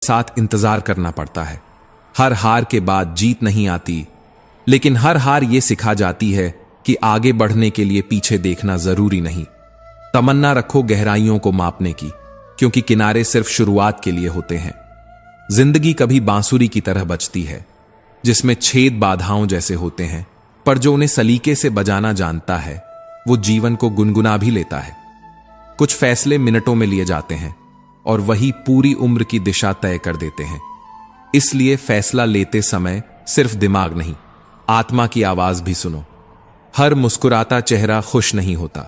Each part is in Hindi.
साथ इंतजार करना पड़ता है। हर हार के बाद जीत नहीं आती, लेकिन हर हार ये सिखा जाती है कि आगे बढ़ने के लिए पीछे देखना जरूरी नहीं। तमन्ना रखो गहराइयों को मापने की, क्योंकि किनारे सिर्फ शुरुआत के लिए होते हैं। जिंदगी कभी बांसुरी की तरह बजती है, जिसमें छेद बाधाओं जैसे होते हैं, पर जो उन्हें सलीके से बजाना जानता है वो जीवन को गुनगुना भी लेता है। कुछ फैसले मिनटों में लिए जाते हैं और वही पूरी उम्र की दिशा तय कर देते हैं। इसलिए फैसला लेते समय सिर्फ दिमाग नहीं, आत्मा की आवाज भी सुनो। हर मुस्कुराता चेहरा खुश नहीं होता।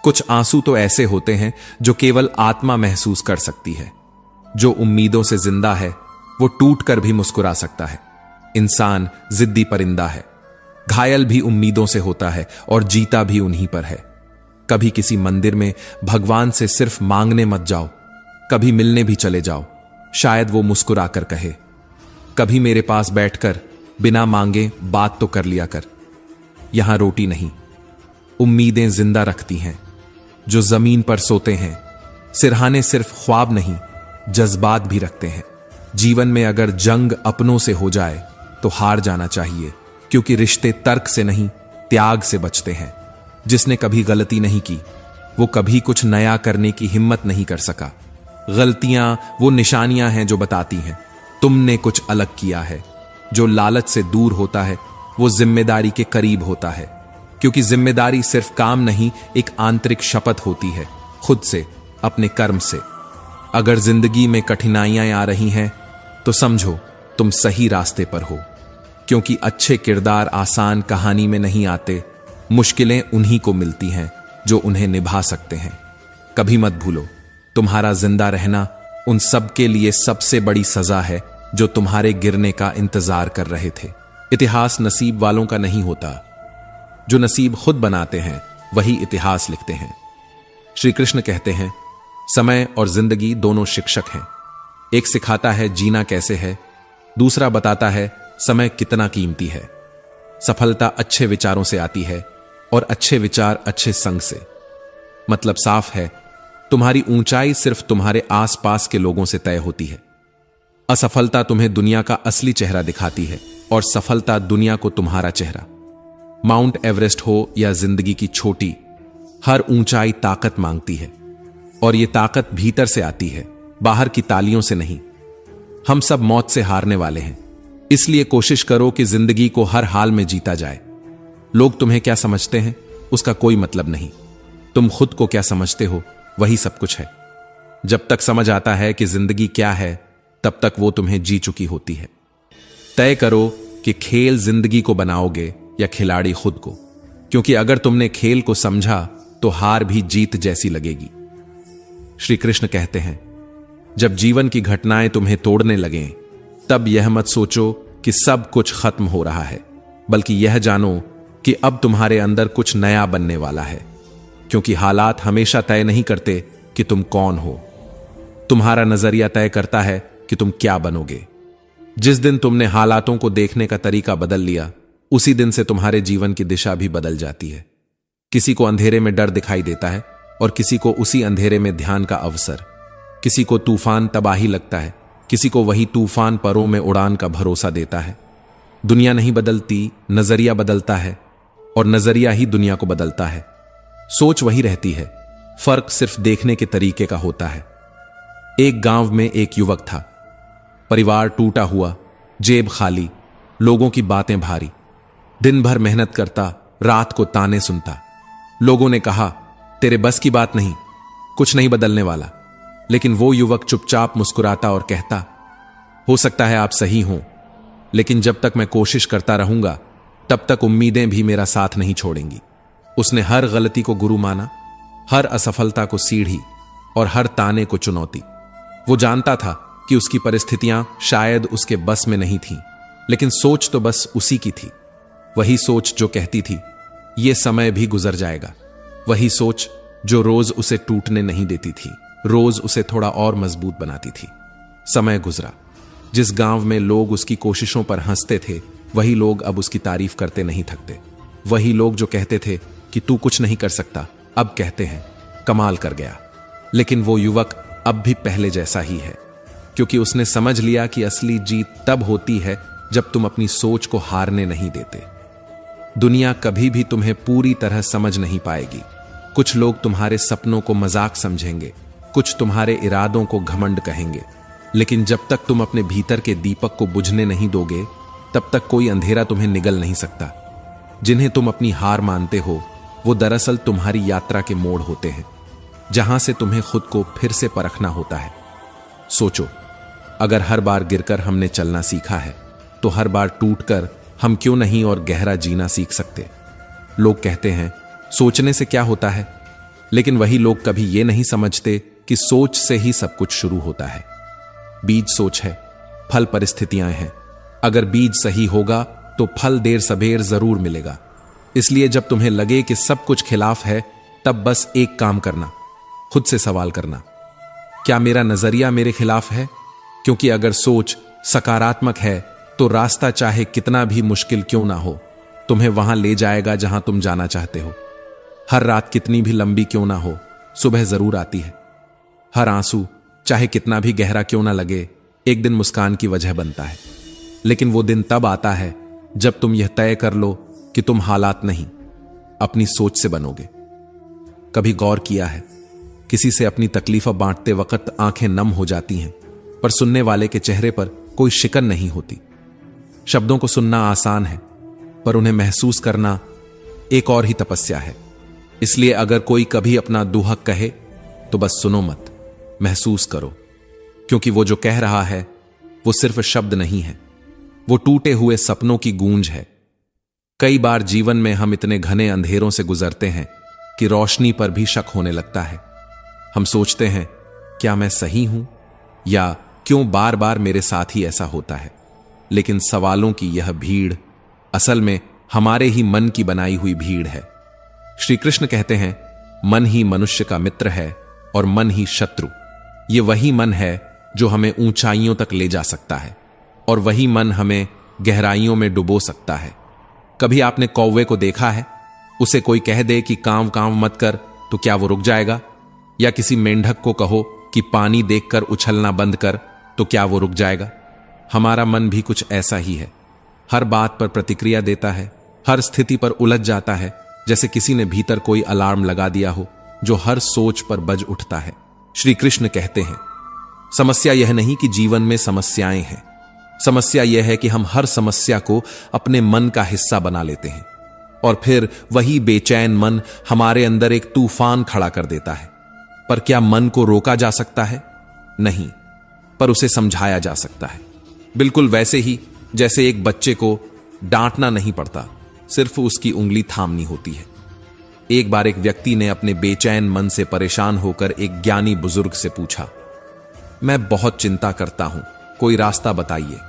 कुछ आंसू तो ऐसे होते हैं जो केवल आत्मा महसूस कर सकती है। जो उम्मीदों से जिंदा है वो टूट कर भी मुस्कुरा सकता है। इंसान जिद्दी परिंदा है, घायल भी उम्मीदों से होता है और जीता भी उन्हीं पर है। कभी किसी मंदिर में भगवान से सिर्फ मांगने मत जाओ, कभी मिलने भी चले जाओ, शायद वो मुस्कुरा कर कहे। कभी मेरे पास बैठकर बिना मांगे बात तो कर लिया कर। यहां रोटी नहीं, उम्मीदें जिंदा रखती हैं। जो जमीन पर सोते हैं, सिरहाने सिर्फ ख्वाब नहीं, जज्बात भी रखते हैं। जीवन में अगर जंग अपनों से हो जाए तो हार जाना चाहिए, क्योंकि रिश्ते तर्क से नहीं, त्याग से बचते हैं। जिसने कभी गलती नहीं की वो कभी कुछ नया करने की हिम्मत नहीं कर सका। गलतियां वो निशानियां हैं जो बताती हैं तुमने कुछ अलग किया है। जो लालच से दूर होता है वो जिम्मेदारी के करीब होता है, क्योंकि जिम्मेदारी सिर्फ काम नहीं, एक आंतरिक शपथ होती है, खुद से, अपने कर्म से। अगर जिंदगी में कठिनाइयां आ रही हैं तो समझो तुम सही रास्ते पर हो, क्योंकि अच्छे किरदार आसान कहानी में नहीं आते। मुश्किलें उन्हीं को मिलती हैं जो उन्हें निभा सकते हैं। कभी मत भूलो, तुम्हारा जिंदा रहना उन सब के लिए सबसे बड़ी सजा है जो तुम्हारे गिरने का इंतजार कर रहे थे। इतिहास नसीब वालों का नहीं होता, जो नसीब खुद बनाते हैं वही इतिहास लिखते हैं। श्री कृष्ण कहते हैं, समय और जिंदगी दोनों शिक्षक हैं। एक सिखाता है जीना कैसे है, दूसरा बताता है समय कितना कीमती है। सफलता अच्छे विचारों से आती है और अच्छे विचार अच्छे संग से। मतलब साफ है, तुम्हारी ऊंचाई सिर्फ तुम्हारे आसपास के लोगों से तय होती है। असफलता तुम्हें दुनिया का असली चेहरा दिखाती है और सफलता दुनिया को तुम्हारा चेहरा। माउंट एवरेस्ट हो या जिंदगी की छोटी, हर ऊंचाई ताकत मांगती है, और यह ताकत भीतर से आती है, बाहर की तालियों से नहीं। हम सब मौत से हारने वाले हैं, इसलिए कोशिश करो कि जिंदगी को हर हाल में जीता जाए। लोग तुम्हें क्या समझते हैं उसका कोई मतलब नहीं, तुम खुद को क्या समझते हो वही सब कुछ है। जब तक समझ आता है कि जिंदगी क्या है, तब तक वो तुम्हें जी चुकी होती है। तय करो कि खेल जिंदगी को बनाओगे या खिलाड़ी खुद को, क्योंकि अगर तुमने खेल को समझा तो हार भी जीत जैसी लगेगी। श्री कृष्ण कहते हैं, जब जीवन की घटनाएं तुम्हें तोड़ने लगें, तब यह मत सोचो कि सब कुछ खत्म हो रहा है, बल्कि यह जानो कि अब तुम्हारे अंदर कुछ नया बनने वाला है। क्योंकि हालात हमेशा तय नहीं करते कि तुम कौन हो, तुम्हारा नजरिया तय करता है कि तुम क्या बनोगे। जिस दिन तुमने हालातों को देखने का तरीका बदल लिया, उसी दिन से तुम्हारे जीवन की दिशा भी बदल जाती है। किसी को अंधेरे में डर दिखाई देता है और किसी को उसी अंधेरे में ध्यान का अवसर। किसी को तूफान तबाही लगता है, किसी को वही तूफान परों में उड़ान का भरोसा देता है। दुनिया नहीं बदलती, नजरिया बदलता है, और नजरिया ही दुनिया को बदलता है। सोच वही रहती है, फर्क सिर्फ देखने के तरीके का होता है। एक गांव में एक युवक था। परिवार टूटा हुआ, जेब खाली, लोगों की बातें भारी। दिन भर मेहनत करता, रात को ताने सुनता। लोगों ने कहा, तेरे बस की बात नहीं, कुछ नहीं बदलने वाला। लेकिन वो युवक चुपचाप मुस्कुराता और कहता, हो सकता है आप सही हों, लेकिन जब तक मैं कोशिश करता रहूंगा तब तक उम्मीदें भी मेरा साथ नहीं छोड़ेंगी। उसने हर गलती को गुरु माना, हर असफलता को सीढ़ी और हर ताने को चुनौती। वो जानता था कि उसकी परिस्थितियां शायद उसके बस में नहीं थीं, लेकिन सोच तो बस उसी की थी। वही सोच जो कहती थी, ये समय भी गुजर जाएगा। वही सोच जो रोज उसे टूटने नहीं देती थी, रोज उसे थोड़ा और मजबूत बनाती थी। समय गुजरा। जिस गांव में लोग उसकी कोशिशों पर हंसते थे, वही लोग अब उसकी तारीफ करते नहीं थकते। वही लोग जो कहते थे कि तू कुछ नहीं कर सकता, अब कहते हैं कमाल कर गया। लेकिन वो युवक अब भी पहले जैसा ही है। क्योंकि उसने समझ लिया कि असली जीत तब होती है जब तुम अपनी सोच को हारने नहीं देते। दुनिया कभी भी तुम्हें पूरी तरह समझ नहीं पाएगी। कुछ लोग तुम्हारे सपनों को मजाक समझेंगे, कुछ तुम्हारे इरादों को घमंड कहेंगे, लेकिन जब तक तुम अपने भीतर के दीपक को बुझने नहीं दोगे, तब तक कोई अंधेरा तुम्हें निगल नहीं सकता। जिन्हें तुम अपनी हार मानते हो, वो दरअसल तुम्हारी यात्रा के मोड़ होते हैं, जहां से तुम्हें खुद को फिर से परखना होता है। सोचो, अगर हर बार गिरकर हमने चलना सीखा है, तो हर बार टूटकर हम क्यों नहीं और गहरा जीना सीख सकते। लोग कहते हैं सोचने से क्या होता है, लेकिन वही लोग कभी ये नहीं समझते कि सोच से ही सब कुछ शुरू होता है। बीज सोच है, फल परिस्थितियां हैं। अगर बीज सही होगा तो फल देर सबेर जरूर मिलेगा। इसलिए जब तुम्हें लगे कि सब कुछ खिलाफ है, तब बस एक काम करना, खुद से सवाल करना, क्या मेरा नजरिया मेरे खिलाफ है? क्योंकि अगर सोच सकारात्मक है तो रास्ता चाहे कितना भी मुश्किल क्यों ना हो, तुम्हें वहां ले जाएगा जहां तुम जाना चाहते हो। हर रात कितनी भी लंबी क्यों ना हो, सुबह जरूर आती है। हर आंसू चाहे कितना भी गहरा क्यों ना लगे, एक दिन मुस्कान की वजह बनता है। लेकिन वो दिन तब आता है जब तुम यह तय कर लो कि तुम हालात नहीं, अपनी सोच से बनोगे। कभी गौर किया है, किसी से अपनी तकलीफ बांटते वक्त आंखें नम हो जाती हैं, पर सुनने वाले के चेहरे पर कोई शिकन नहीं होती। शब्दों को सुनना आसान है, पर उन्हें महसूस करना एक और ही तपस्या है। इसलिए अगर कोई कभी अपना दुहक कहे तो बस सुनो मत, महसूस करो, क्योंकि वो जो कह रहा है वो सिर्फ शब्द नहीं है, वो टूटे हुए सपनों की गूंज है। कई बार जीवन में हम इतने घने अंधेरों से गुजरते हैं कि रोशनी पर भी शक होने लगता है। हम सोचते हैं, क्या मैं सही हूं, या क्यों बार बार मेरे साथ ही ऐसा होता है। लेकिन सवालों की यह भीड़ असल में हमारे ही मन की बनाई हुई भीड़ है। श्री कृष्ण कहते हैं, मन ही मनुष्य का मित्र है और मन ही शत्रु। ये वही मन है जो हमें ऊंचाइयों तक ले जा सकता है, और वही मन हमें गहराइयों में डुबो सकता है। कभी आपने कौवे को देखा है? उसे कोई कह दे कि कांव कांव मत कर, तो क्या वो रुक जाएगा? या किसी मेंढक को कहो कि पानी देखकर उछलना बंद कर, तो क्या वो रुक जाएगा? हमारा मन भी कुछ ऐसा ही है। हर बात पर प्रतिक्रिया देता है, हर स्थिति पर उलझ जाता है, जैसे किसी ने भीतर कोई अलार्म लगा दिया हो जो हर सोच पर बज उठता है। श्री कृष्ण कहते हैं, समस्या यह नहीं कि जीवन में समस्याएं हैं, समस्या यह है कि हम हर समस्या को अपने मन का हिस्सा बना लेते हैं, और फिर वही बेचैन मन हमारे अंदर एक तूफान खड़ा कर देता है। पर क्या मन को रोका जा सकता है? नहीं, पर उसे समझाया जा सकता है। बिल्कुल वैसे ही जैसे एक बच्चे को डांटना नहीं पड़ता, सिर्फ उसकी उंगली थामनी होती है। एक बार एक व्यक्ति ने अपने बेचैन मन से परेशान होकर एक ज्ञानी बुजुर्ग से पूछा, मैं बहुत चिंता करता हूं, कोई रास्ता बताइए।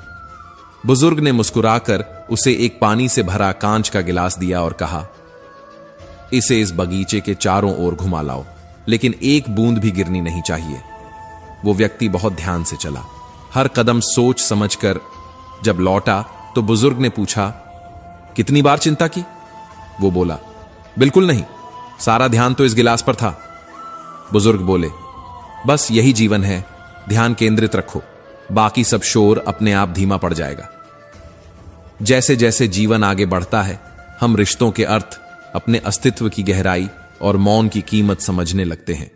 बुजुर्ग ने मुस्कुराकर उसे एक पानी से भरा कांच का गिलास दिया और कहा, इसे इस बगीचे के चारों ओर घुमा लाओ, लेकिन एक बूंद भी गिरनी नहीं चाहिए। वो व्यक्ति बहुत ध्यान से चला, हर कदम सोच समझकर जब लौटा तो बुजुर्ग ने पूछा, कितनी बार चिंता की? वो बोला, बिल्कुल नहीं, सारा ध्यान तो इस गिलास पर था। बुजुर्ग बोले, बस यही जीवन है, ध्यान केंद्रित रखो, बाकी सब शोर अपने आप धीमा पड़ जाएगा। जैसे जैसे जीवन आगे बढ़ता है, हम रिश्तों के अर्थ, अपने अस्तित्व की गहराई और मौन की कीमत समझने लगते हैं।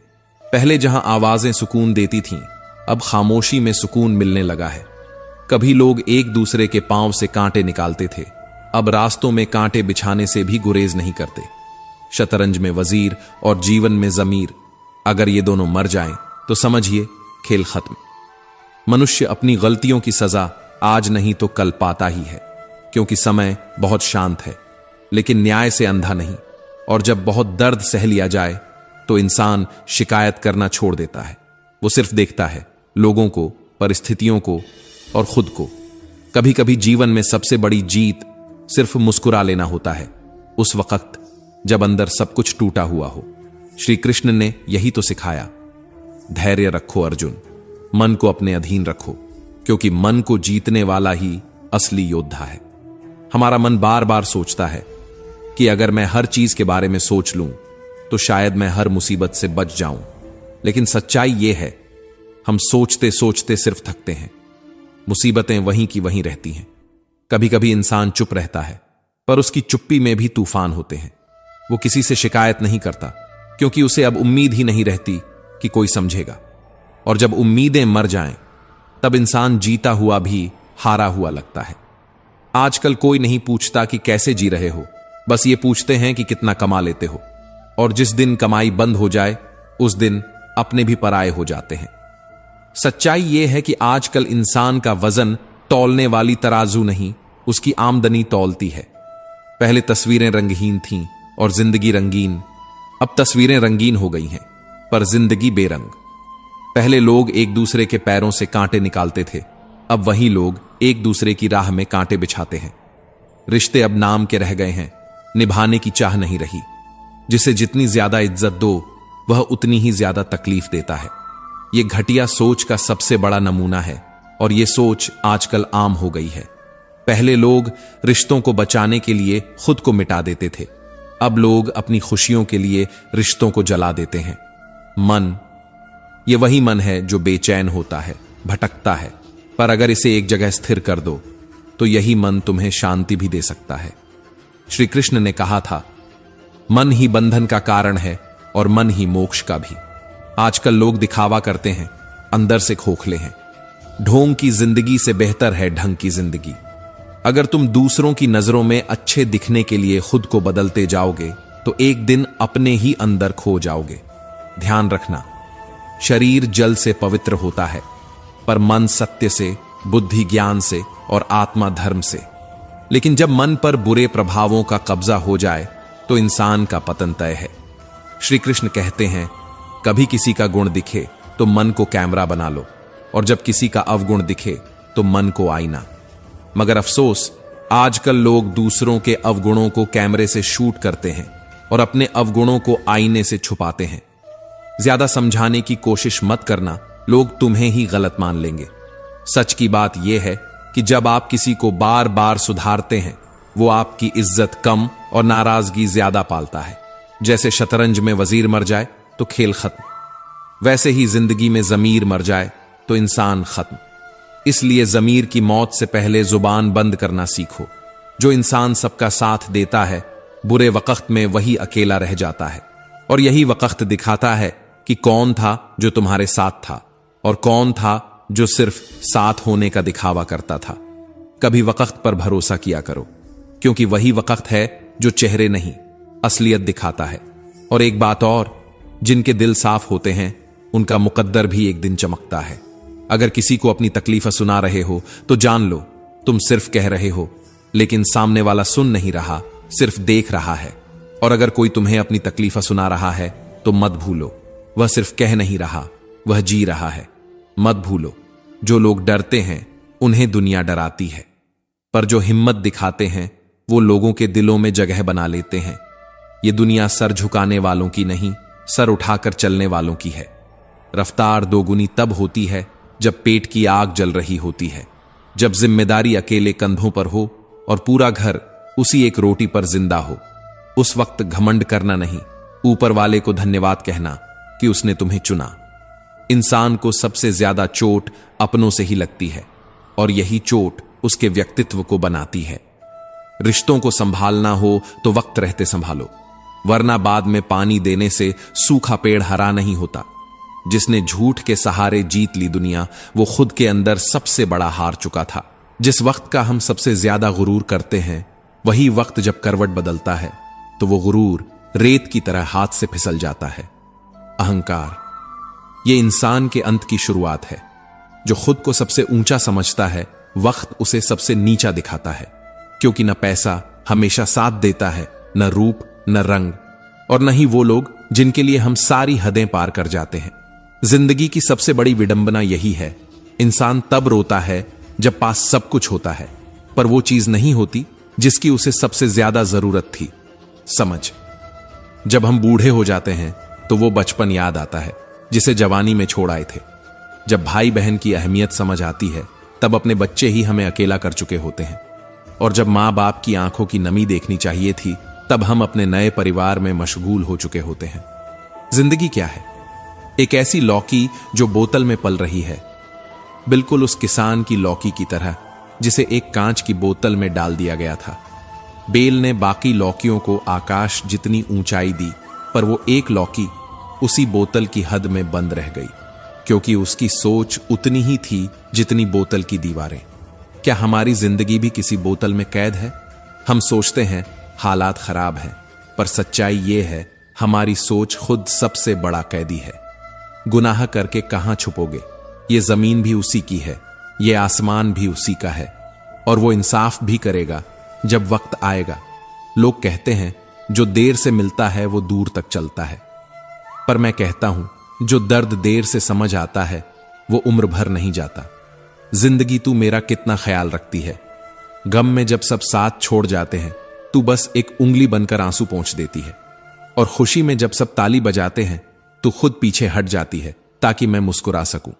पहले जहां आवाजें सुकून देती थीं, अब खामोशी में सुकून मिलने लगा है। कभी लोग एक दूसरे के पांव से कांटे निकालते थे, अब रास्तों में कांटे बिछाने से भी गुरेज नहीं करते। शतरंज में वजीर और जीवन में जमीर, अगर ये दोनों मर जाएं तो समझिए खेल खत्म। मनुष्य अपनी गलतियों की सजा आज नहीं तो कल पाता ही है, क्योंकि समय बहुत शांत है, लेकिन न्याय से अंधा नहीं। और जब बहुत दर्द सह लिया जाए तो इंसान शिकायत करना छोड़ देता है। वो सिर्फ देखता है लोगों को, परिस्थितियों को और खुद को। कभी कभी जीवन में सबसे बड़ी जीत सिर्फ मुस्कुरा लेना होता है, उस वक्त जब अंदर सब कुछ टूटा हुआ हो। श्री कृष्ण ने यही तो सिखाया, धैर्य रखो अर्जुन, मन को अपने अधीन रखो, क्योंकि मन को जीतने वाला ही असली योद्धा है। हमारा मन बार बार सोचता है कि अगर मैं हर चीज के बारे में सोच लूं तो शायद मैं हर मुसीबत से बच जाऊं। लेकिन सच्चाई यह है हम सोचते सोचते सिर्फ थकते हैं। मुसीबतें वहीं की वहीं रहती हैं। कभी कभी इंसान चुप रहता है, पर उसकी चुप्पी में भी तूफान होते हैं। वो किसी से शिकायत नहीं करता, क्योंकि उसे अब उम्मीद ही नहीं रहती कि कोई समझेगा। और जब उम्मीदें मर जाएं, तब इंसान जीता हुआ भी हारा हुआ लगता है। आजकल कोई नहीं पूछता कि कैसे जी रहे हो, बस ये पूछते हैं कि कितना कमा लेते हो। और जिस दिन कमाई बंद हो जाए, उस दिन अपने भी पराये हो जाते हैं। सच्चाई यह है कि आजकल इंसान का वजन तौलने वाली तराजू नहीं, उसकी आमदनी तौलती है। पहले तस्वीरें रंगहीन थीं और जिंदगी रंगीन। अब तस्वीरें रंगीन हो गई हैं, पर जिंदगी बेरंग। पहले लोग एक दूसरे के पैरों से कांटे निकालते थे, अब वही लोग एक दूसरे की राह में कांटे बिछाते हैं। रिश्ते अब नाम के रह गए हैं, निभाने की चाह नहीं रही। जिसे जितनी ज्यादा इज्जत दो, वह उतनी ही ज्यादा तकलीफ देता है। यह घटिया सोच का सबसे बड़ा नमूना है, और यह सोच आजकल आम हो गई है। पहले लोग रिश्तों को बचाने के लिए खुद को मिटा देते थे, अब लोग अपनी खुशियों के लिए रिश्तों को जला देते हैं। मन, यह वही मन है जो बेचैन होता है, भटकता है, पर अगर इसे एक जगह स्थिर कर दो तो यही मन तुम्हें शांति भी दे सकता है। श्री कृष्ण ने कहा था, मन ही बंधन का कारण है और मन ही मोक्ष का भी। आजकल लोग दिखावा करते हैं, अंदर से खोखले हैं। ढोंग की जिंदगी से बेहतर है ढंग की जिंदगी। अगर तुम दूसरों की नजरों में अच्छे दिखने के लिए खुद को बदलते जाओगे, तो एक दिन अपने ही अंदर खो जाओगे। ध्यान रखना, शरीर जल से पवित्र होता है, पर मन सत्य से, बुद्धि ज्ञान से और आत्मा धर्म से। लेकिन जब मन पर बुरे प्रभावों का कब्जा हो जाए, तो इंसान का पतन तय है। श्री कृष्ण कहते हैं, कभी किसी का गुण दिखे तो मन को कैमरा बना लो, और जब किसी का अवगुण दिखे तो मन को आईना। मगर अफसोस, आजकल लोग दूसरों के अवगुणों को कैमरे से शूट करते हैं और अपने अवगुणों को आईने से छुपाते हैं। ज्यादा समझाने की कोशिश मत करना, लोग तुम्हें ही गलत मान लेंगे। सच की बात यह है कि जब आप किसी को बार बार सुधारते हैं, वो आपकी इज्जत कम और नाराजगी ज्यादा पालता है। जैसे शतरंज में वजीर मर जाए तो खेल खत्म, वैसे ही जिंदगी में जमीर मर जाए तो इंसान खत्म। इसलिए जमीर की मौत से पहले जुबान बंद करना सीखो। जो इंसान सबका साथ देता है, बुरे वक्त में वही अकेला रह जाता है, और यही वक्त दिखाता है कि कौन था जो तुम्हारे साथ था और कौन था जो सिर्फ साथ होने का दिखावा करता था। कभी वक्त पर भरोसा किया करो, क्योंकि वही वक्त है जो चेहरे नहीं, असलियत दिखाता है। और एक बात और, जिनके दिल साफ होते हैं, उनका मुकद्दर भी एक दिन चमकता है। अगर किसी को अपनी तकलीफ सुना रहे हो तो जान लो, तुम सिर्फ कह रहे हो, लेकिन सामने वाला सुन नहीं रहा, सिर्फ देख रहा है। और अगर कोई तुम्हें अपनी तकलीफ सुना रहा है तो मत भूलो, वह सिर्फ कह नहीं रहा, वह जी रहा है। मत भूलो, जो लोग डरते हैं उन्हें दुनिया डराती है, पर जो हिम्मत दिखाते हैं वो लोगों के दिलों में जगह बना लेते हैं। ये दुनिया सर झुकाने वालों की नहीं, सर उठाकर चलने वालों की है। रफ्तार दोगुनी तब होती है जब पेट की आग जल रही होती है, जब जिम्मेदारी अकेले कंधों पर हो और पूरा घर उसी एक रोटी पर जिंदा हो। उस वक्त घमंड करना नहीं, ऊपर वाले को धन्यवाद कहना कि उसने तुम्हें चुना। इंसान को सबसे ज्यादा चोट अपनों से ही लगती है, और यही चोट उसके व्यक्तित्व को बनाती है। रिश्तों को संभालना हो तो वक्त रहते संभालो, वरना बाद में पानी देने से सूखा पेड़ हरा नहीं होता। जिसने झूठ के सहारे जीत ली दुनिया, वो खुद के अंदर सबसे बड़ा हार चुका था। जिस वक्त का हम सबसे ज्यादा गुरूर करते हैं, वही वक्त जब करवट बदलता है तो वो गुरूर रेत की तरह हाथ से फिसल जाता है। अहंकार, ये इंसान के अंत की शुरुआत है। जो खुद को सबसे ऊंचा समझता है, वक्त उसे सबसे नीचा दिखाता है, क्योंकि न पैसा हमेशा साथ देता है, न रूप, न रंग, और न ही वो लोग जिनके लिए हम सारी हदें पार कर जाते हैं। जिंदगी की सबसे बड़ी विडंबना यही है, इंसान तब रोता है जब पास सब कुछ होता है, पर वो चीज नहीं होती जिसकी उसे सबसे ज्यादा जरूरत थी। समझ, जब हम बूढ़े हो जाते हैं तो वो बचपन याद आता है जिसे जवानी में छोड़ आए थे। जब भाई बहन की अहमियत समझ आती है, तब अपने बच्चे ही हमें अकेला कर चुके होते हैं। और जब मां बाप की आंखों की नमी देखनी चाहिए थी, तब हम अपने नए परिवार में मशगूल हो चुके होते हैं। जिंदगी क्या है? एक ऐसी लौकी जो बोतल में पल रही है, बिल्कुल उस किसान की लौकी की तरह जिसे एक कांच की बोतल में डाल दिया गया था। बेल ने बाकी लौकियों को आकाश जितनी ऊंचाई दी, पर वो एक लौकी उसी बोतल की हद में बंद रह गई, क्योंकि उसकी सोच उतनी ही थी जितनी बोतल की दीवारें। क्या हमारी जिंदगी भी किसी बोतल में कैद है? हम सोचते हैं हालात खराब हैं, पर सच्चाई ये है हमारी सोच खुद सबसे बड़ा कैदी है। गुनाह करके कहां छुपोगे? ये जमीन भी उसी की है, ये आसमान भी उसी का है, और वो इंसाफ भी करेगा जब वक्त आएगा। लोग कहते हैं जो देर से मिलता है वो दूर तक चलता है, पर मैं कहता हूं जो दर्द देर से समझ आता है वो उम्र भर नहीं जाता। जिंदगी तू मेरा कितना ख्याल रखती है। गम में जब सब साथ छोड़ जाते हैं तू बस एक उंगली बनकर आंसू पोंछ देती है, और खुशी में जब सब ताली बजाते हैं तू खुद पीछे हट जाती है ताकि मैं मुस्कुरा सकूं।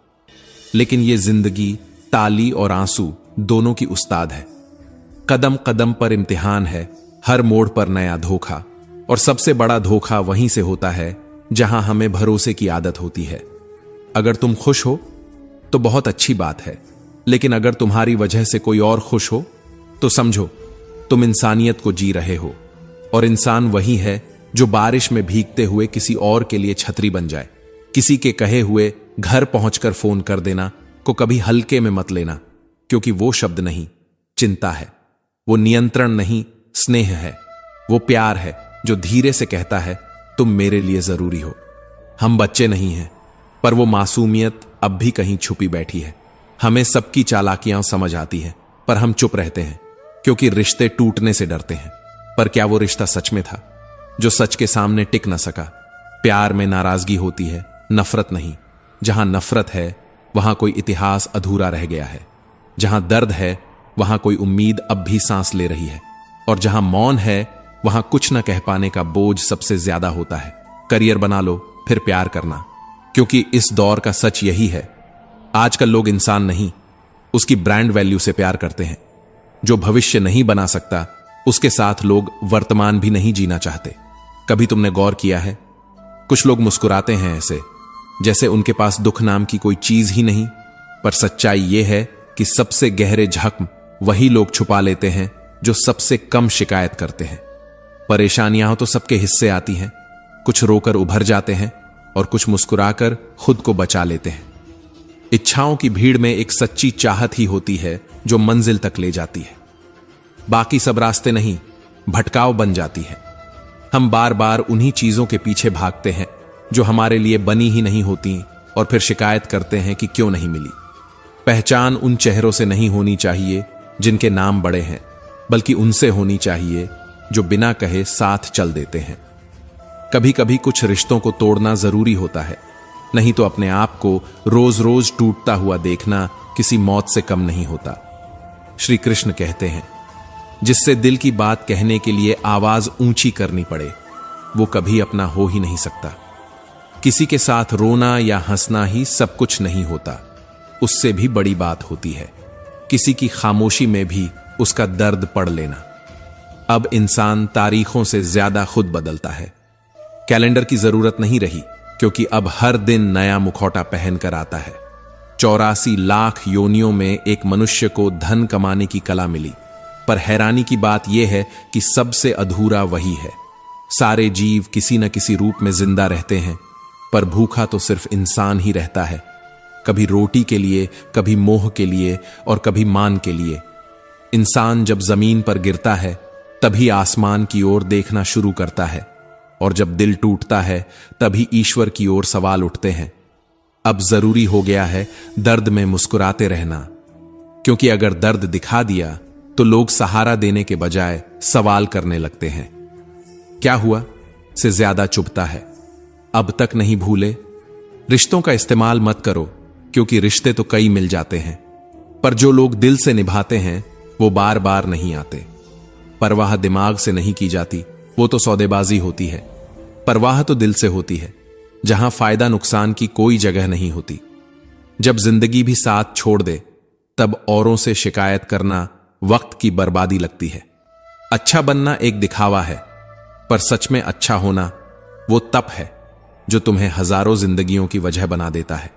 लेकिन ये जिंदगी ताली और आंसू दोनों की उस्ताद है। कदम कदम पर इम्तिहान है, हर मोड़ पर नया धोखा, और सबसे बड़ा धोखा वहीं से होता है जहां हमें भरोसे की आदत होती है। अगर तुम खुश हो तो बहुत अच्छी बात है, लेकिन अगर तुम्हारी वजह से कोई और खुश हो तो समझो तुम इंसानियत को जी रहे हो। और इंसान वही है जो बारिश में भीगते हुए किसी और के लिए छतरी बन जाए। किसी के कहे हुए घर पहुंचकर फोन कर देना को कभी हल्के में मत लेना, क्योंकि वो शब्द नहीं चिंता है, वो नियंत्रण नहीं स्नेह है, वो प्यार है जो धीरे से कहता है तुम मेरे लिए जरूरी हो। हम बच्चे नहीं हैं, पर वो मासूमियत अब भी कहीं छुपी बैठी है। हमें सबकी चालाकियां समझ आती हैं, पर हम चुप रहते हैं क्योंकि रिश्ते टूटने से डरते हैं। पर क्या वो रिश्ता सच में था जो सच के सामने टिक न सका? प्यार में नाराजगी होती है, नफरत नहीं। जहां नफरत है वहां कोई इतिहास अधूरा रह गया है। जहां दर्द है वहां कोई उम्मीद अब भी सांस ले रही है, और जहां मौन है वहां कुछ न कह पाने का बोझ सबसे ज्यादा होता है। करियर बना लो फिर प्यार करना, क्योंकि इस दौर का सच यही है। आजकल लोग इंसान नहीं, उसकी ब्रांड वैल्यू से प्यार करते हैं। जो भविष्य नहीं बना सकता उसके साथ लोग वर्तमान भी नहीं जीना चाहते। कभी तुमने गौर किया है, कुछ लोग मुस्कुराते हैं ऐसे जैसे उनके पास दुख नाम की कोई चीज ही नहीं, पर सच्चाई यह है कि सबसे गहरे जख्म वही लोग छुपा लेते हैं जो सबसे कम शिकायत करते हैं। परेशानियां तो सबके हिस्से आती हैं, कुछ रोकर उभर जाते हैं और कुछ मुस्कुराकर खुद को बचा लेते हैं। इच्छाओं की भीड़ में एक सच्ची चाहत ही होती है जो मंजिल तक ले जाती है। बाकी सब रास्ते नहीं, भटकाव बन जाती है। हम बार बार उन्हीं चीजों के पीछे भागते हैं जो हमारे लिए बनी ही नहीं होती, और फिर शिकायत करते हैं कि क्यों नहीं मिली। पहचान उन चेहरों से नहीं होनी चाहिए जिनके नाम बड़े हैं, बल्कि उनसे होनी चाहिए जो बिना कहे साथ चल देते हैं। कभी कभी कुछ रिश्तों को तोड़ना जरूरी होता है, नहीं तो अपने आप को रोज रोज टूटता हुआ देखना किसी मौत से कम नहीं होता। श्री कृष्ण कहते हैं, जिससे दिल की बात कहने के लिए आवाज ऊंची करनी पड़े वो कभी अपना हो ही नहीं सकता। किसी के साथ रोना या हंसना ही सब कुछ नहीं होता, उससे भी बड़ी बात होती है किसी की खामोशी में भी उसका दर्द पढ़ लेना। अब इंसान तारीखों से ज्यादा खुद बदलता है। कैलेंडर की जरूरत नहीं रही, क्योंकि अब हर दिन नया मुखौटा पहनकर आता है। 84 लाख योनियों में एक मनुष्य को धन कमाने की कला मिली, पर हैरानी की बात यह है कि सबसे अधूरा वही है। सारे जीव किसी न किसी रूप में जिंदा रहते हैं, पर भूखा तो सिर्फ इंसान ही रहता है, कभी रोटी के लिए, कभी मोह के लिए, और कभी मान के लिए। इंसान जब जमीन पर गिरता है तभी आसमान की ओर देखना शुरू करता है, और जब दिल टूटता है तभी ईश्वर की ओर सवाल उठते हैं। अब जरूरी हो गया है दर्द में मुस्कुराते रहना, क्योंकि अगर दर्द दिखा दिया तो लोग सहारा देने के बजाय सवाल करने लगते हैं। क्या हुआ से ज्यादा चुभता है, अब तक नहीं भूले। रिश्तों का इस्तेमाल मत करो, क्योंकि रिश्ते तो कई मिल जाते हैं, पर जो लोग दिल से निभाते हैं वो बार बार नहीं आते। परवाह दिमाग से नहीं की जाती, वो तो सौदेबाजी होती है। परवाह तो दिल से होती है, जहां फायदा नुकसान की कोई जगह नहीं होती। जब जिंदगी भी साथ छोड़ दे तब औरों से शिकायत करना वक्त की बर्बादी लगती है। अच्छा बनना एक दिखावा है, पर सच में अच्छा होना वो तप है। जो तुम्हें हजारों जिंदगियों की वजह बना देता है।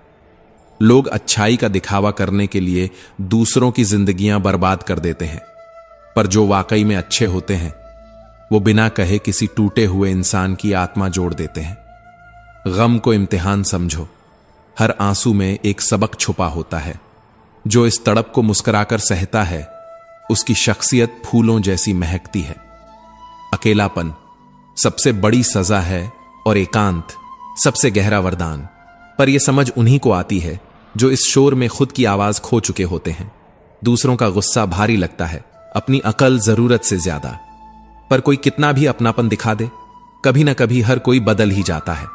लोग अच्छाई का दिखावा करने के लिए दूसरों की जिंदगियां बर्बाद कर देते हैं, पर जो वाकई में अच्छे होते हैं वो बिना कहे किसी टूटे हुए इंसान की आत्मा जोड़ देते हैं। गम को इम्तिहान समझो, हर आंसू में एक सबक छुपा होता है। जो इस तड़प को मुस्कुराकर सहता है उसकी शख्सियत फूलों जैसी महकती है। अकेलापन सबसे बड़ी सजा है और एकांत सबसे गहरा वरदान, पर यह समझ उन्हीं को आती है जो इस शोर में खुद की आवाज खो चुके होते हैं। दूसरों का गुस्सा भारी लगता है, अपनी अकल जरूरत से ज्यादा, पर कोई कितना भी अपनापन दिखा दे, कभी ना कभी हर कोई बदल ही जाता है।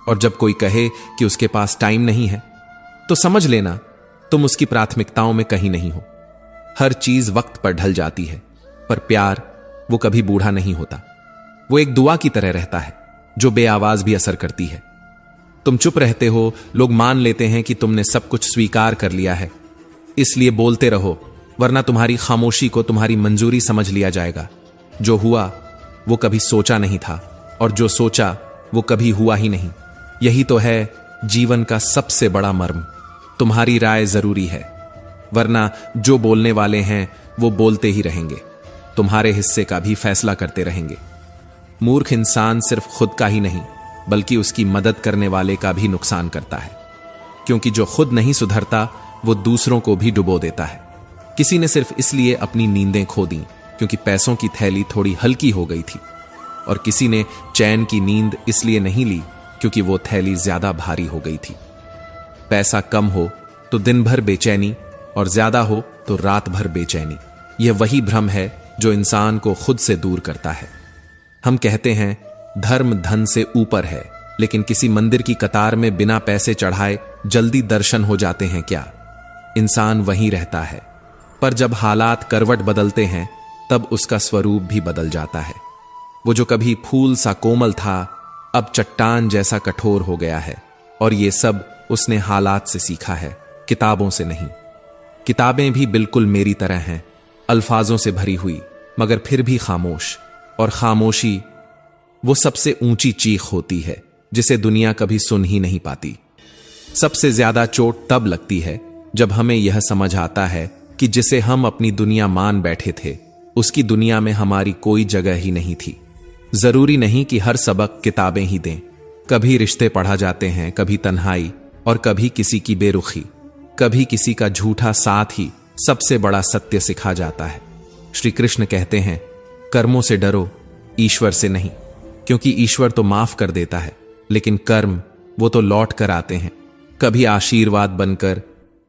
और जब कोई कहे कि उसके पास टाइम नहीं है तो समझ लेना तुम उसकी प्राथमिकताओं में कहीं नहीं हो। हर चीज वक्त पर ढल जाती है, पर प्यार वो कभी बूढ़ा नहीं होता। वो एक दुआ की तरह रहता है जो बेआवाज भी असर करती है। तुम चुप रहते हो, लोग मान लेते हैं कि तुमने सब कुछ स्वीकार कर लिया है, इसलिए बोलते रहो, वरना तुम्हारी खामोशी को तुम्हारी मंजूरी समझ लिया जाएगा। जो हुआ वो कभी सोचा नहीं था, और जो सोचा वो कभी हुआ ही नहीं। यही तो है जीवन का सबसे बड़ा मर्म। तुम्हारी राय जरूरी है, वरना जो बोलने वाले हैं वो बोलते ही रहेंगे, तुम्हारे हिस्से का भी फैसला करते रहेंगे। मूर्ख इंसान सिर्फ खुद का ही नहीं बल्कि उसकी मदद करने वाले का भी नुकसान करता है, क्योंकि जो खुद नहीं सुधरता वो दूसरों को भी डुबो देता है। किसी ने सिर्फ इसलिए अपनी नींदें खो दी क्योंकि पैसों की थैली थोड़ी हल्की हो गई थी, और किसी ने चैन की नींद इसलिए नहीं ली क्योंकि वो थैली ज्यादा भारी हो गई थी। पैसा कम हो तो दिन भर बेचैनी, और ज्यादा हो तो रात भर बेचैनी। यह वही भ्रम है जो इंसान को खुद से दूर करता है। हम कहते हैं धर्म धन से ऊपर है, लेकिन किसी मंदिर की कतार में बिना पैसे चढ़ाए जल्दी दर्शन हो जाते हैं क्या? इंसान वहीं रहता है, पर जब हालात करवट बदलते हैं तब उसका स्वरूप भी बदल जाता है। वो जो कभी फूल सा कोमल था अब चट्टान जैसा कठोर हो गया है, और ये सब उसने हालात से सीखा है, किताबों से नहीं। किताबें भी बिल्कुल मेरी तरह हैं, अल्फाजों से भरी हुई मगर फिर भी खामोश, और खामोशी वो सबसे ऊंची चीख होती है जिसे दुनिया कभी सुन ही नहीं पाती। सबसे ज्यादा चोट तब लगती है जब हमें यह समझ आता है कि जिसे हम अपनी दुनिया मान बैठे थे उसकी दुनिया में हमारी कोई जगह ही नहीं थी। जरूरी नहीं कि हर सबक किताबें ही दें, कभी रिश्ते पढ़ा जाते हैं, कभी तन्हाई, और कभी किसी की बेरुखी, कभी किसी का झूठा साथ ही सबसे बड़ा सत्य सिखा जाता है। श्री कृष्ण कहते हैं, कर्मों से डरो, ईश्वर से नहीं, क्योंकि ईश्वर तो माफ कर देता है, लेकिन कर्म वो तो लौट कर आते हैं, कभी आशीर्वाद बनकर,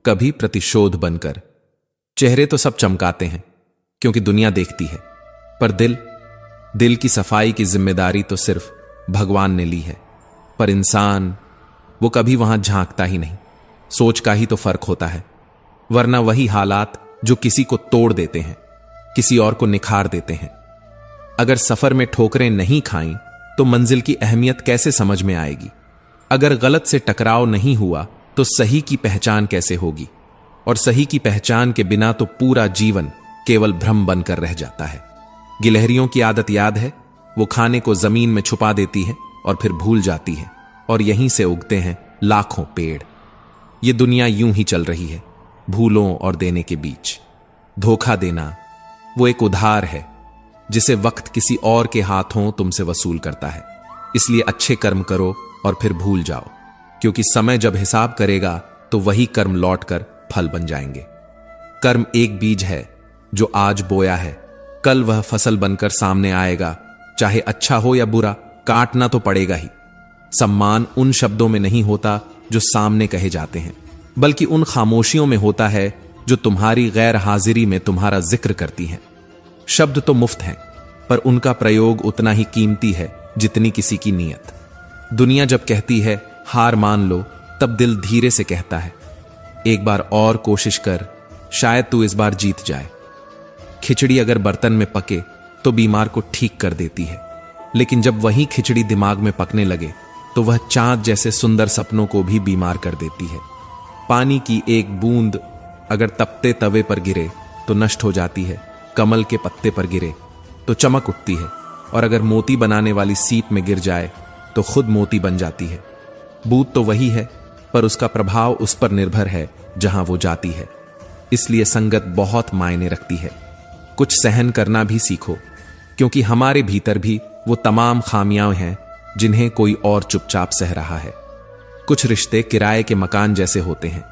कभी प्रतिशोध बनकर। चेहरे तो सब चमकाते हैं क्योंकि दुनिया देखती है, पर दिल की सफाई की जिम्मेदारी तो सिर्फ भगवान ने ली है। पर इंसान वो कभी वहां झांकता ही नहीं। सोच का ही तो फर्क होता है, वरना वही हालात जो किसी को तोड़ देते हैं किसी और को निखार देते हैं। अगर सफर में ठोकरें नहीं खाई तो मंजिल की अहमियत कैसे समझ में आएगी? अगर गलत से टकराव नहीं हुआ तो सही की पहचान कैसे होगी? और सही की पहचान के बिना तो पूरा जीवन केवल भ्रम बनकर रह जाता है। गिलहरियों की आदत याद है, वो खाने को जमीन में छुपा देती है और फिर भूल जाती है, और यहीं से उगते हैं लाखों पेड़। ये दुनिया यूं ही चल रही है, भूलों और देने के बीच। धोखा देना वो एक उधार है जिसे वक्त किसी और के हाथों तुमसे वसूल करता है। इसलिए अच्छे कर्म करो और फिर भूल जाओ, क्योंकि समय जब हिसाब करेगा तो वही कर्म लौटकर फल बन जाएंगे। कर्म एक बीज है जो आज बोया है, कल वह फसल बनकर सामने आएगा। चाहे अच्छा हो या बुरा, काटना तो पड़ेगा ही। सम्मान उन शब्दों में नहीं होता जो सामने कहे जाते हैं, बल्कि उन खामोशियों में होता है जो तुम्हारी गैर हाजिरी में तुम्हारा जिक्र करती हैं। शब्द तो मुफ्त हैं, पर उनका प्रयोग उतना ही कीमती है जितनी किसी की नीयत। दुनिया जब कहती है हार मान लो, तब दिल धीरे से कहता है एक बार और कोशिश कर, शायद तू इस बार जीत जाए। खिचड़ी अगर बर्तन में पके तो बीमार को ठीक कर देती है, लेकिन जब वही खिचड़ी दिमाग में पकने लगे तो वह चांद जैसे सुंदर सपनों को भी बीमार कर देती है। पानी की एक बूंद अगर तपते तवे पर गिरे तो नष्ट हो जाती है, कमल के पत्ते पर गिरे तो चमक उठती है, और अगर मोती बनाने वाली सीप में गिर जाए तो खुद मोती बन जाती है। बूंद तो वही है, पर उसका प्रभाव उस पर निर्भर है जहां वो जाती है। इसलिए संगत बहुत मायने रखती है। कुछ सहन करना भी सीखो, क्योंकि हमारे भीतर भी वो तमाम खामियां हैं जिन्हें कोई और चुपचाप सह रहा है। कुछ रिश्ते किराए के मकान जैसे होते हैं,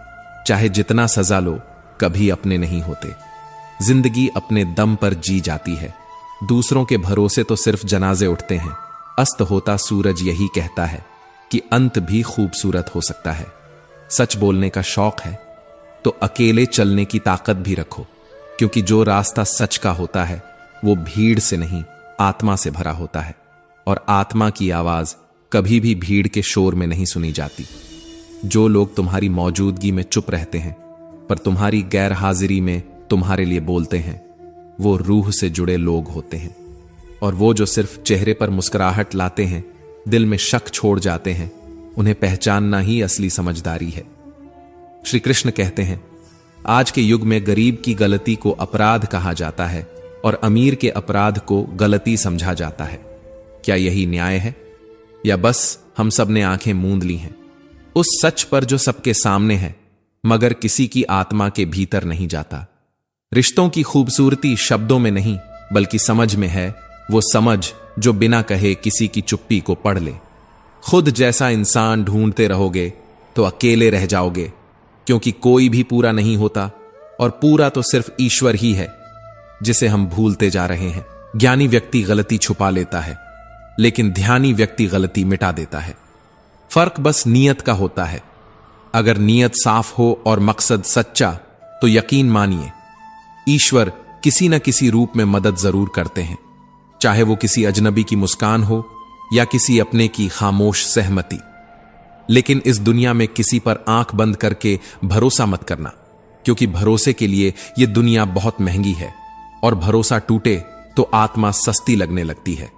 चाहे जितना सजा लो कभी अपने नहीं होते। जिंदगी अपने दम पर जी जाती है, दूसरों के भरोसे तो सिर्फ जनाजे उठते हैं। अस्त होता सूरज यही कहता है कि अंत भी खूबसूरत हो सकता है। सच बोलने का शौक है तो अकेले चलने की ताकत भी रखो, क्योंकि जो रास्ता सच का होता है वो भीड़ से नहीं, आत्मा से भरा होता है। और आत्मा की आवाज कभी भी भीड़ के शोर में नहीं सुनी जाती। जो लोग तुम्हारी मौजूदगी में चुप रहते हैं पर तुम्हारी गैर हाजिरी में तुम्हारे लिए बोलते हैं, वो रूह से जुड़े लोग होते हैं। और वो जो सिर्फ चेहरे पर मुस्कुराहट लाते हैं, दिल में शक छोड़ जाते हैं, उन्हें पहचानना ही असली समझदारी है। श्री कृष्ण कहते हैं, आज के युग में गरीब की गलती को अपराध कहा जाता है और अमीर के अपराध को गलती समझा जाता है। क्या यही न्याय है, या बस हम सब ने आंखें मूंद ली हैं उस सच पर जो सबके सामने है मगर किसी की आत्मा के भीतर नहीं जाता? रिश्तों की खूबसूरती शब्दों में नहीं बल्कि समझ में है, वो समझ जो बिना कहे किसी की चुप्पी को पढ़ ले। खुद जैसा इंसान ढूंढते रहोगे तो अकेले रह जाओगे, क्योंकि कोई भी पूरा नहीं होता और पूरा तो सिर्फ ईश्वर ही है, जिसे हम भूलते जा रहे हैं। ज्ञानी व्यक्ति गलती छुपा लेता है, लेकिन ध्यानी व्यक्ति गलती मिटा देता है। फर्क बस नीयत का होता है। अगर नीयत साफ हो और मकसद सच्चा, तो यकीन मानिए ईश्वर किसी न किसी रूप में मदद जरूर करते हैं, चाहे वो किसी अजनबी की मुस्कान हो या किसी अपने की खामोश सहमति। लेकिन इस दुनिया में किसी पर आंख बंद करके भरोसा मत करना, क्योंकि भरोसे के लिए यह दुनिया बहुत महंगी है और भरोसा टूटे तो आत्मा सस्ती लगने लगती है।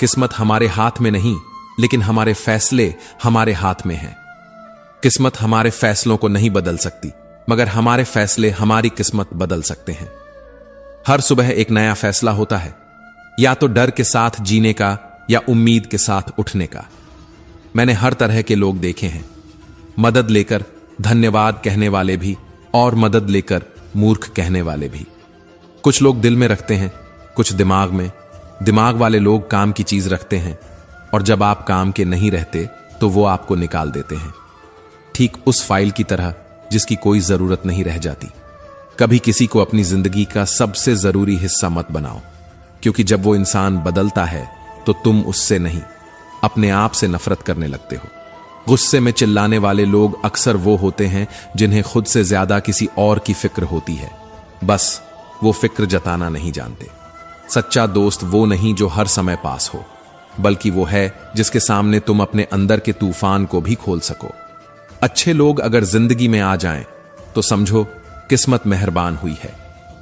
किस्मत हमारे हाथ में नहीं, लेकिन हमारे फैसले हमारे हाथ में हैं। किस्मत हमारे फैसलों को नहीं बदल सकती, मगर हमारे फैसले हमारी किस्मत बदल सकते हैं। हर सुबह एक नया फैसला होता है, या तो डर के साथ जीने का या उम्मीद के साथ उठने का। मैंने हर तरह के लोग देखे हैं, मदद लेकर धन्यवाद कहने वाले भी और मदद लेकर मूर्ख कहने वाले भी। कुछ लोग दिल में रखते हैं, कुछ दिमाग में। दिमाग वाले लोग काम की चीज रखते हैं और जब आप काम के नहीं रहते तो वो आपको निकाल देते हैं, ठीक उस फाइल की तरह जिसकी कोई जरूरत नहीं रह जाती। कभी किसी को अपनी जिंदगी का सबसे जरूरी हिस्सा मत बनाओ, क्योंकि जब वो इंसान बदलता है तो तुम उससे नहीं, अपने आप से नफरत करने लगते हो। गुस्से में चिल्लाने वाले लोग अक्सर वो होते हैं जिन्हें खुद से ज्यादा किसी और की फिक्र होती है, बस वो फिक्र जताना नहीं जानते। सच्चा दोस्त वो नहीं जो हर समय पास हो, बल्कि वो है जिसके सामने तुम अपने अंदर के तूफान को भी खोल सको। अच्छे लोग अगर जिंदगी में आ जाएं तो समझो किस्मत मेहरबान हुई है,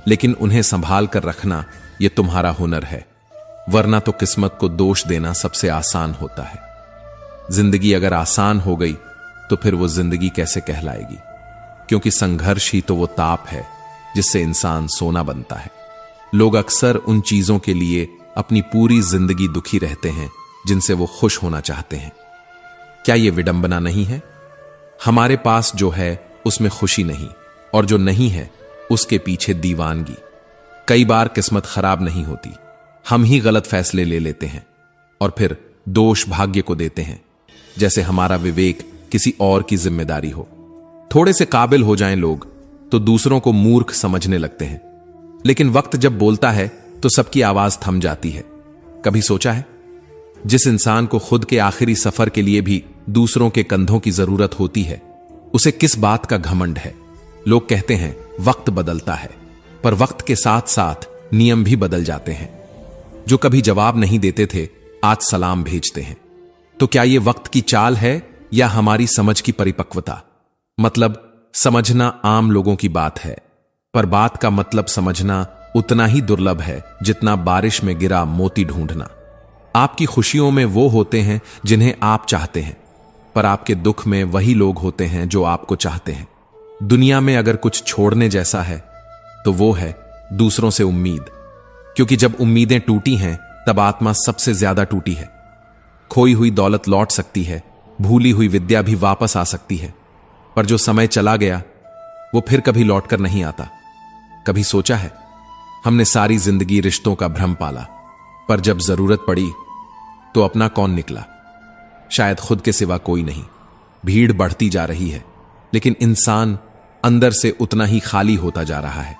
लेकिन उन्हें संभाल कर रखना यह तुम्हारा हुनर है, वरना तो किस्मत को दोष देना सबसे आसान होता है। जिंदगी अगर आसान हो गई तो फिर वो जिंदगी कैसे कहलाएगी, क्योंकि संघर्ष ही तो वो ताप है जिससे इंसान सोना बनता है। लोग अक्सर उन चीजों के लिए अपनी पूरी जिंदगी दुखी रहते हैं जिनसे वो खुश होना चाहते हैं। क्या ये विडंबना नहीं है? हमारे पास जो है उसमें खुशी नहीं, और जो नहीं है उसके पीछे दीवानगी। कई बार किस्मत खराब नहीं होती, हम ही गलत फैसले ले लेते हैं और फिर दोष भाग्य को देते हैं, जैसे हमारा विवेक किसी और की जिम्मेदारी हो। थोड़े से काबिल हो जाएं लोग तो दूसरों को मूर्ख समझने लगते हैं, लेकिन वक्त जब बोलता है तो सबकी आवाज थम जाती है। कभी सोचा है, जिस इंसान को खुद के आखिरी सफर के लिए भी दूसरों के कंधों की जरूरत होती है, उसे किस बात का घमंड है? लोग कहते हैं वक्त बदलता है, पर वक्त के साथ साथ नियम भी बदल जाते हैं। जो कभी जवाब नहीं देते थे आज सलाम भेजते हैं। तो क्या यह वक्त की चाल है या हमारी समझ की परिपक्वता? मतलब समझना आम लोगों की बात है, पर बात का मतलब समझना उतना ही दुर्लभ है जितना बारिश में गिरा मोती ढूंढना। आपकी खुशियों में वो होते हैं जिन्हें आप चाहते हैं, पर आपके दुख में वही लोग होते हैं जो आपको चाहते हैं। दुनिया में अगर कुछ छोड़ने जैसा है तो वो है दूसरों से उम्मीद, क्योंकि जब उम्मीदें टूटी हैं तब आत्मा सबसे ज्यादा टूटी है। खोई हुई दौलत लौट सकती है, भूली हुई विद्या भी वापस आ सकती है, पर जो समय चला गया वो फिर कभी लौटकर नहीं आता। कभी सोचा है हमने सारी जिंदगी रिश्तों का भ्रम पाला, पर जब जरूरत पड़ी तो अपना कौन निकला? शायद खुद के सिवा कोई नहीं। भीड़ बढ़ती जा रही है, लेकिन इंसान अंदर से उतना ही खाली होता जा रहा है।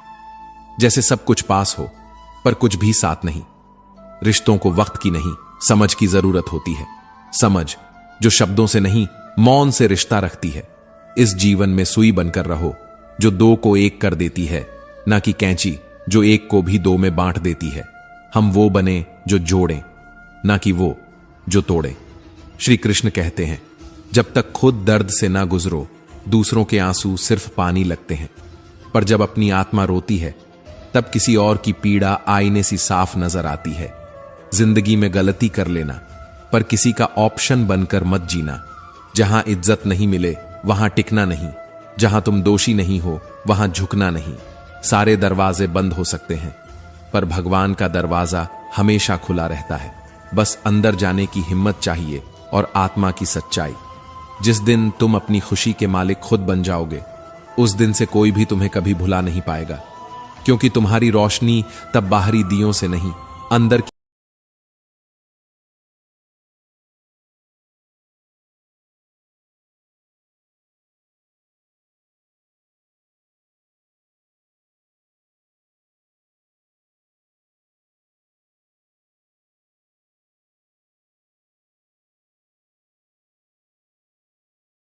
जैसे सब कुछ पास हो पर कुछ भी साथ नहीं। रिश्तों को वक्त की नहीं, समझ की जरूरत होती है। समझ जो शब्दों से नहीं, मौन से रिश्ता रखती है। इस जीवन में सुई बनकर रहो जो दो को एक कर देती है, ना कि कैंची जो एक को भी दो में बांट देती है। हम वो बने जो जोड़ें, ना कि वो जो तोड़ें। श्री कृष्ण कहते हैं, जब तक खुद दर्द से ना गुजरो, दूसरों के आंसू सिर्फ पानी लगते हैं। पर जब अपनी आत्मा रोती है, तब किसी और की पीड़ा आईने सी साफ नजर आती है। जिंदगी में गलती कर लेना, पर किसी का ऑप्शन बनकर मत जीना। जहां इज्जत नहीं मिले वहां टिकना नहीं, जहां तुम दोषी नहीं हो वहां झुकना नहीं। सारे दरवाजे बंद हो सकते हैं, पर भगवान का दरवाजा हमेशा खुला रहता है। बस अंदर जाने की हिम्मत चाहिए और आत्मा की सच्चाई। जिस दिन तुम अपनी खुशी के मालिक खुद बन जाओगे, उस दिन से कोई भी तुम्हें कभी भुला नहीं पाएगा, क्योंकि तुम्हारी रोशनी तब बाहरी दियों से नहीं, अंदर की